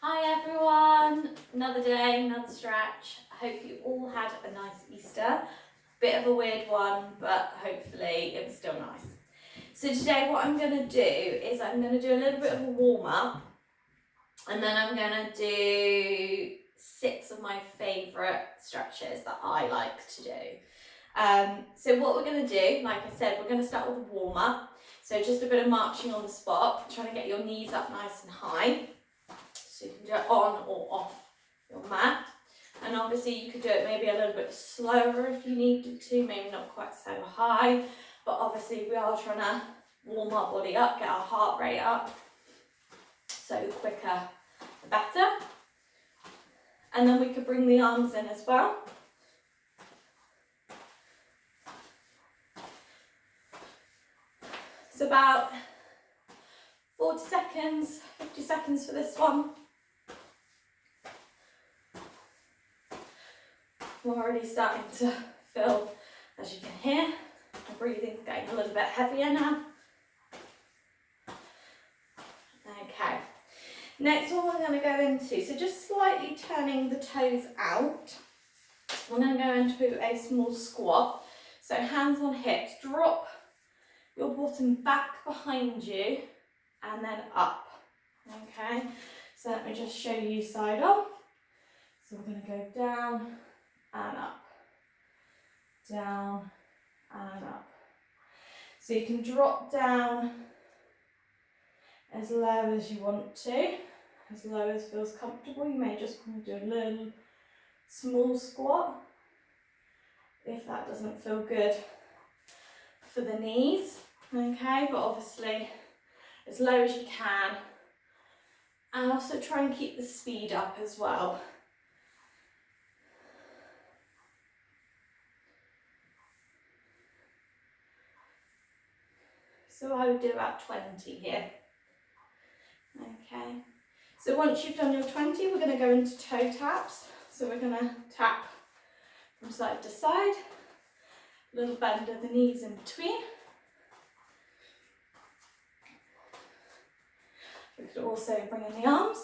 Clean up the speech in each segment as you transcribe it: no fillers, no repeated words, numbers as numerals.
Hi everyone, another day, another stretch. I hope you all had a nice Easter. Bit of a weird one, but hopefully it was still nice. So today what I'm going to do is I'm going to do a little bit of a warm up, and then I'm going to do 6 of my favourite stretches that I like to do. So what we're going to do, like I said, we're going to start with a warm up. So just a bit of marching on the spot, trying to get your knees up nice and high. So you can do it on or off your mat. And obviously you could do it maybe a little bit slower if you needed to, maybe not quite so high. But obviously we are trying to warm our body up, get our heart rate up. So the quicker, the better. And then we could bring the arms in as well. It's about 40 seconds, 50 seconds for this one. I'm already starting to feel, as you can hear, my breathing's getting a little bit heavier now. Okay, next one we're going to go into, so just slightly turning the toes out. We're going to go into a small squat. So hands on hips, drop your bottom back behind you and then up. Okay, so let me just show you side on. So we're going to go down and up, down and up. So you can drop down as low as you want to, as low as feels comfortable. You may just want to do a little small squat if that doesn't feel good for the knees, okay? But obviously as low as you can, and also try and keep the speed up as well. So I would do about 20 here. Okay, so once you've done your 20, we're going to go into toe taps. So we're going to tap from side to side, a little bend of the knees in between. We could also bring in the arms.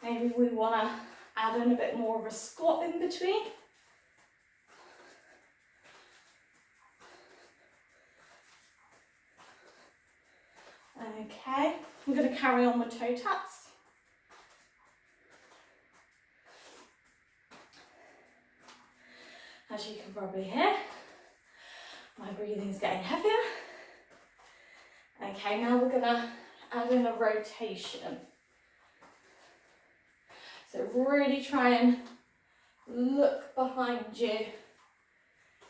Maybe we want to add in a bit more of a squat in between. Okay, I'm going to carry on with toe taps. As you can probably hear, my breathing is getting heavier. Okay, now we're going to add in a rotation. So really try and look behind you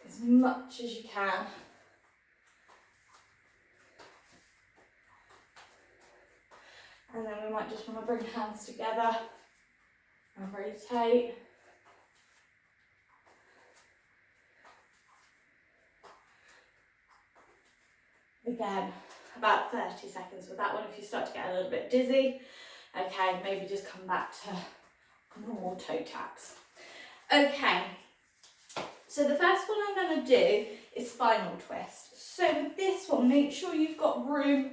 as much as you can. And then we might just want to bring hands together and rotate. Again, about 30 seconds with that one. If you start to get a little bit dizzy, okay, maybe just come back to normal toe taps. Okay, so the first one I'm going to do is spinal twist. So with this one, make sure you've got room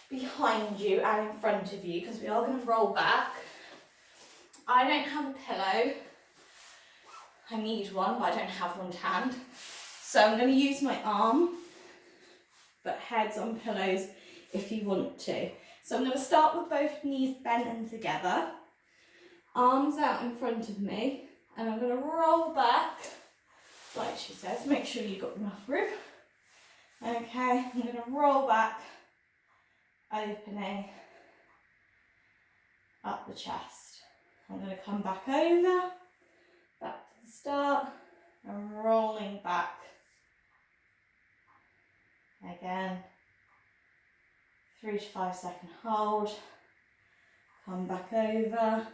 behind you and in front of you, because we are going to roll back. I don't have a pillow. I need one, but I don't have one to hand. So I'm going to use my arm, but heads on pillows if you want to. So I'm going to start with both knees bent in together, arms out in front of me, and I'm going to roll back, like she says. Make sure you've got enough room. Okay, I'm going to roll back, opening up the chest. I'm going to come back over, back to the start, and rolling back. Again, 3 to 5 second hold, come back over.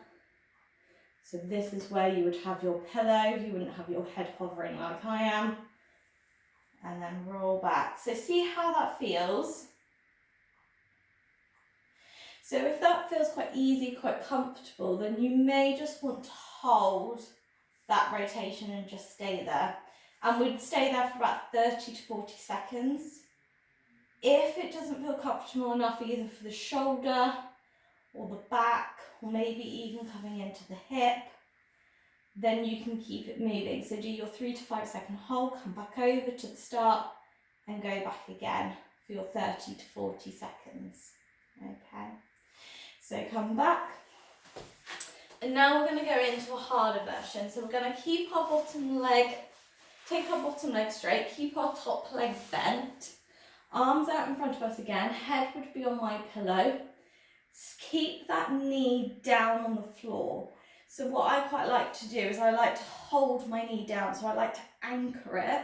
So this is where you would have your pillow, you wouldn't have your head hovering like I am. And then roll back. So see how that feels. So if that feels quite easy, quite comfortable, then you may just want to hold that rotation and just stay there. And we'd stay there for about 30 to 40 seconds. If it doesn't feel comfortable enough either for the shoulder or the back, or maybe even coming into the hip, then you can keep it moving. So do your 3 to 5 second hold, come back over to the start and go back again for your 30 to 40 seconds. Okay, so come back. And now we're going to go into a harder version. So we're going to keep our bottom leg, take our bottom leg straight, keep our top leg bent, arms out in front of us again, head would be on my pillow. Keep that knee down on the floor. So what I quite like to do is I like to hold my knee down, so I like to anchor it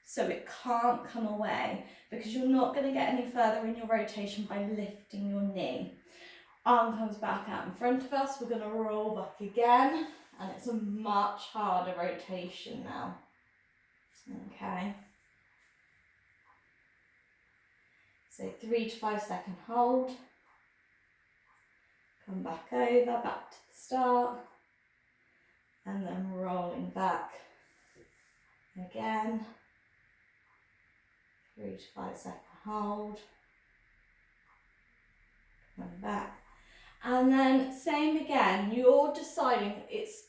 so it can't come away, because you're not going to get any further in your rotation by lifting your knee. Arm comes back out in front of us, we're going to roll back again, and it's a much harder rotation now. Okay. So 3 to 5 second hold. Come back over, back to the start, and then rolling back again. 3 to 5 second hold. Come back. And then same again, you're deciding, it's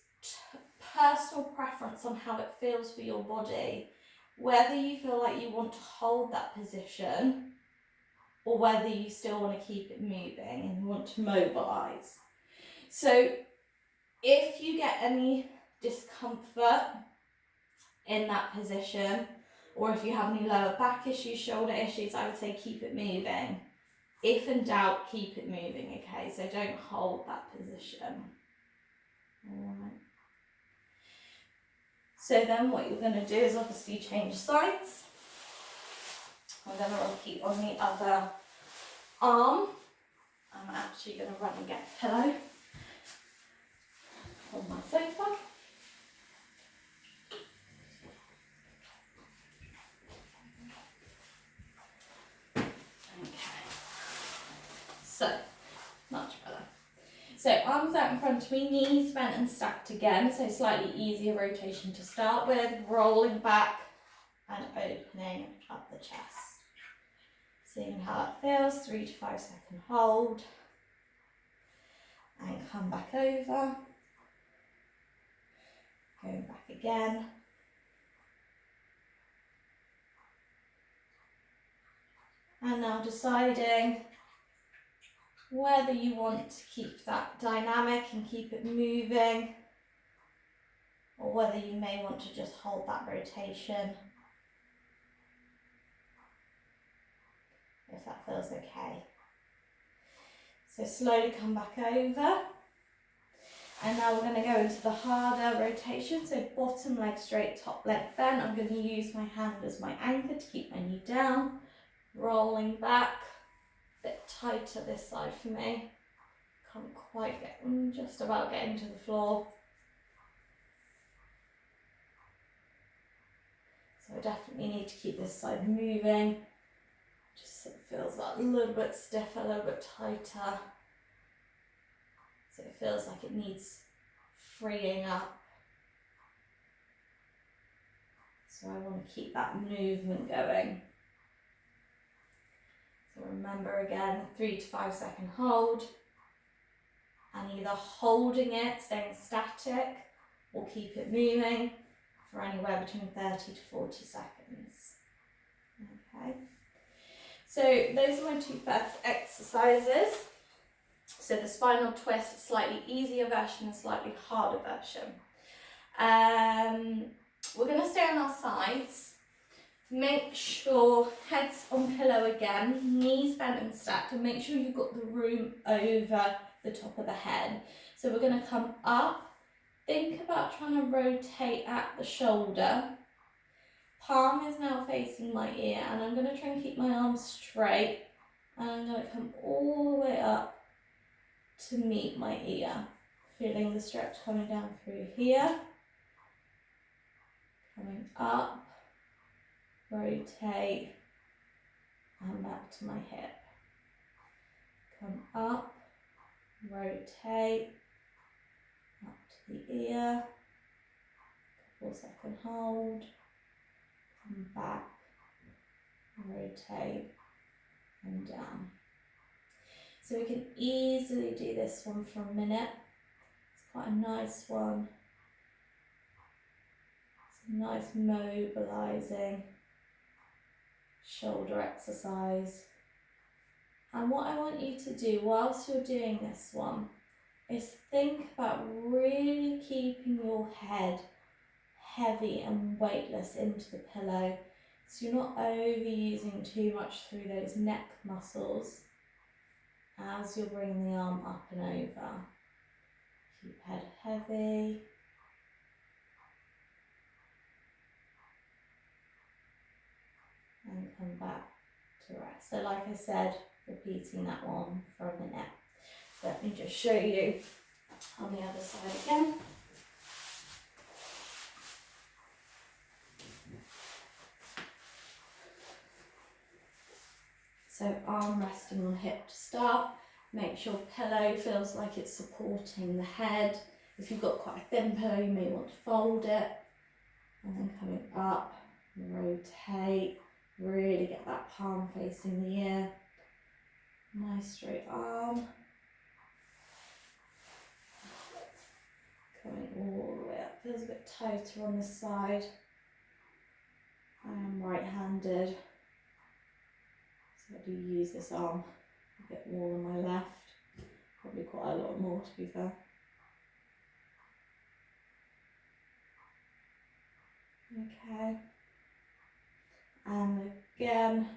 personal preference on how it feels for your body, whether you feel like you want to hold that position or whether you still want to keep it moving and you want to mobilize. So if you get any discomfort in that position, or if you have any lower back issues, shoulder issues, I would say keep it moving. If in doubt, keep it moving, okay? So don't hold that position. All right. So then what you're going to do is obviously change sides. I'm going to repeat on the other arm. I'm actually going to run and get a pillow on my sofa. Okay. So, much better. So arms out in front of me, knees bent and stacked again, so slightly easier rotation to start with, rolling back and opening up the chest. Seeing how it feels, 3 to 5 second hold, and come back over, going back again. And now deciding whether you want to keep that dynamic and keep it moving, or whether you may want to just hold that rotation, if that feels okay. So slowly come back over. And now we're going to go into the harder rotation. So bottom leg straight, top leg bent. I'm going to use my hand as my anchor to keep my knee down. Rolling back. A bit tighter this side for me. Can't quite get, just about getting to the floor. So I definitely need to keep this side moving. Just so it feels like a little bit stiffer, a little bit tighter. So it feels like it needs freeing up. So I want to keep that movement going. So remember again, 3 to 5 second hold. And either holding it, staying static, or keep it moving for anywhere between 30 to 40 seconds. Okay. So those are my two first exercises. So the spinal twist, slightly easier version and slightly harder version. We're going to stay on our sides. Make sure head's on pillow again, knees bent and stacked, and make sure you've got the room over the top of the head. So we're going to come up. Think about trying to rotate at the shoulder. Palm is now facing my ear, and I'm going to try and keep my arms straight. And I'm going to come all the way up to meet my ear. Feeling the stretch coming down through here. Coming up, rotate, and back to my hip. Come up, rotate, up to the ear. Couple second hold. Come back, rotate, and down. So we can easily do this one for a minute. It's quite a nice one. It's a nice mobilising shoulder exercise. And what I want you to do whilst you're doing this one is think about really keeping your head heavy and weightless into the pillow, so you're not overusing too much through those neck muscles as you're bringing the arm up and over. Keep head heavy. And come back to rest. So like I said, repeating that one for a minute. So let me just show you on the other side again. So arm resting on hip to start. Make sure pillow feels like it's supporting the head. If you've got quite a thin pillow, you may want to fold it. And then coming up, rotate. Really get that palm facing the ear. Nice straight arm. Coming all the way up. Feels a bit tighter on this side. I am right-handed, so I do use this arm a bit more than my left. Probably quite a lot more, to be fair. Okay. And again,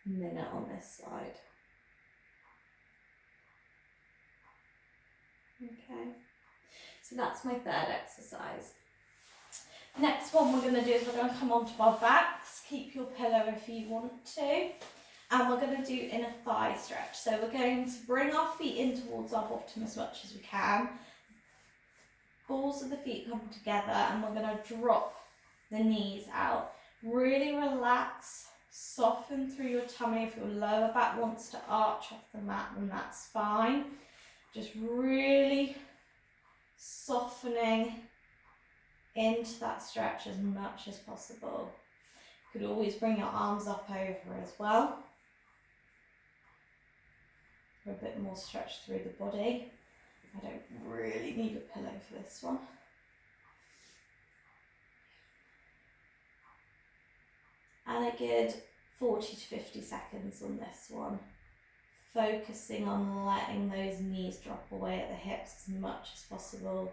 a minute on this side. Okay, so that's my third exercise. Next one we're going to do is we're going to come onto our backs. Keep your pillow if you want to. And we're going to do inner thigh stretch. So we're going to bring our feet in towards our bottom as much as we can. Balls of the feet come together and we're going to drop the knees out. Really relax, soften through your tummy. If your lower back wants to arch off the mat, then that's fine. Just really softening into that stretch as much as possible. You could always bring your arms up over as well for a bit more stretch through the body. I don't really need a pillow for this one. And a good 40 to 50 seconds on this one. Focusing on letting those knees drop away at the hips as much as possible.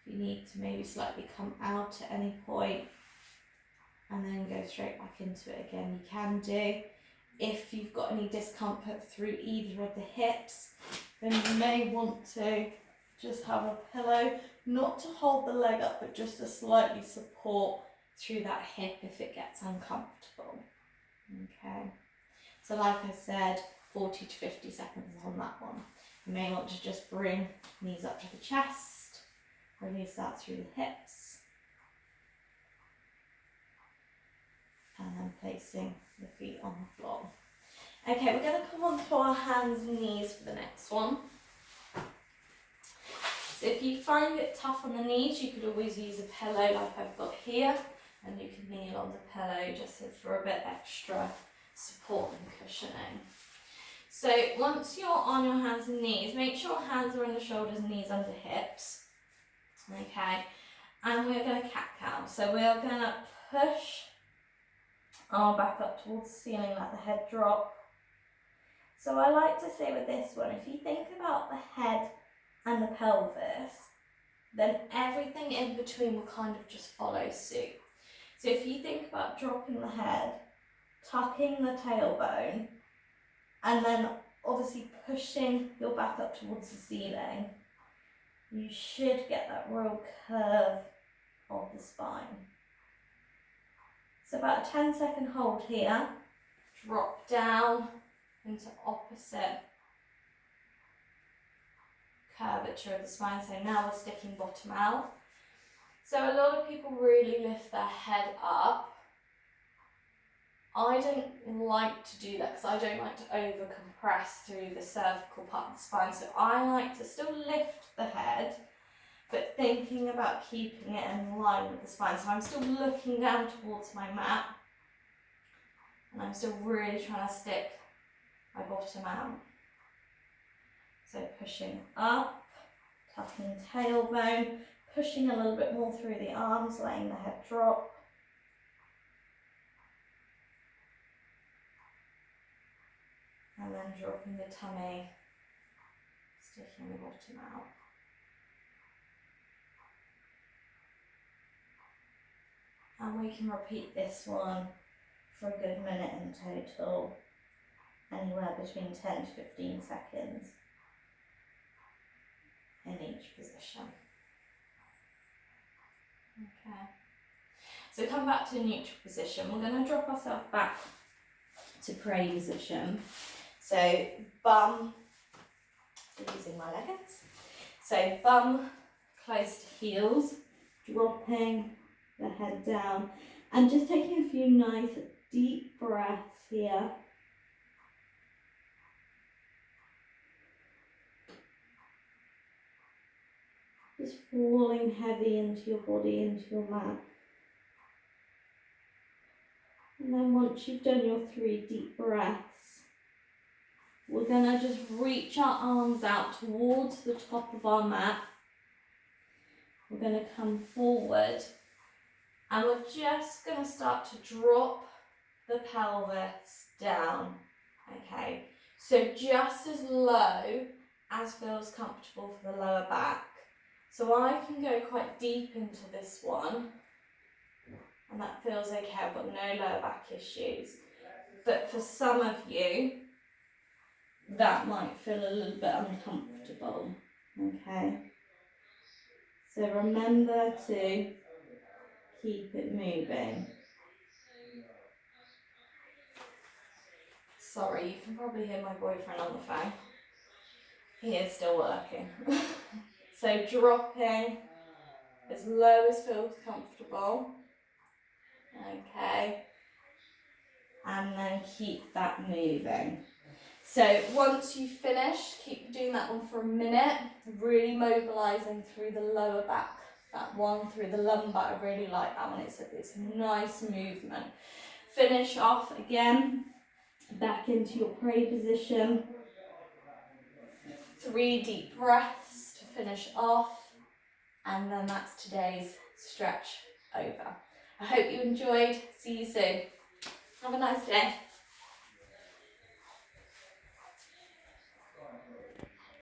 If you need to maybe slightly come out at any point and then go straight back into it again, you can do. If you've got any discomfort through either of the hips, then you may want to just have a pillow, not to hold the leg up, but just to slightly support through that hip if it gets uncomfortable. Okay, so like I said, 40 to 50 seconds on that one. You may want to just bring knees up to the chest, release that through the hips, and then placing the feet on the floor. Okay, we're going to come on to our hands and knees for the next one. So if you find it tough on the knees, you could always use a pillow like I've got here, and you can kneel on the pillow just for a bit extra support and cushioning. So once you're on your hands and knees, make sure hands are under shoulders, knees under hips. Okay, and we're going to cat-cow. So we're going to push arm back up towards the ceiling, let the head drop. So I like to say with this one, if you think about the head and the pelvis, then everything in between will kind of just follow suit. So if you think about dropping the head, tucking the tailbone, and then obviously pushing your back up towards the ceiling, you should get that real curve of the spine. So about a 10-second hold here, drop down into opposite curvature of the spine. So now we're sticking bottom out. So a lot of people really lift their head up. I don't like to do that because I don't like to over compress through the cervical part of the spine. So I like to still lift the head, but thinking about keeping it in line with the spine. So I'm still looking down towards my mat, and I'm still really trying to stick my bottom out. So pushing up, tucking tailbone, pushing a little bit more through the arms, letting the head drop. And then dropping the tummy, sticking the bottom out. And we can repeat this one for a good minute in total, anywhere between 10 to 15 seconds in each position. Okay. So come back to neutral position. We're going to drop ourselves back to prey position. So bum, so using my leggings. So bum close to heels, dropping the head down, and just taking a few nice deep breaths here. Just falling heavy into your body, into your mat. And then once you've done your 3 deep breaths, we're going to just reach our arms out towards the top of our mat. We're going to come forward, and we're just going to start to drop the pelvis down. Okay, so just as low as feels comfortable for the lower back. So I can go quite deep into this one, and that feels okay. I've got no lower back issues. But for some of you, that might feel a little bit uncomfortable. Okay, so remember to keep it moving. Sorry, you can probably hear my boyfriend on the phone. He is still working. So dropping as low as feels comfortable. Okay, and then keep that moving. So once you finish, keep doing that one for a minute, really mobilising through the lower back. That one through the lumbar, I really like that one. It's a nice movement. Finish off again, back into your prey position. 3 deep breaths to finish off, and then that's today's stretch over. I hope you enjoyed. See you soon. Have a nice day.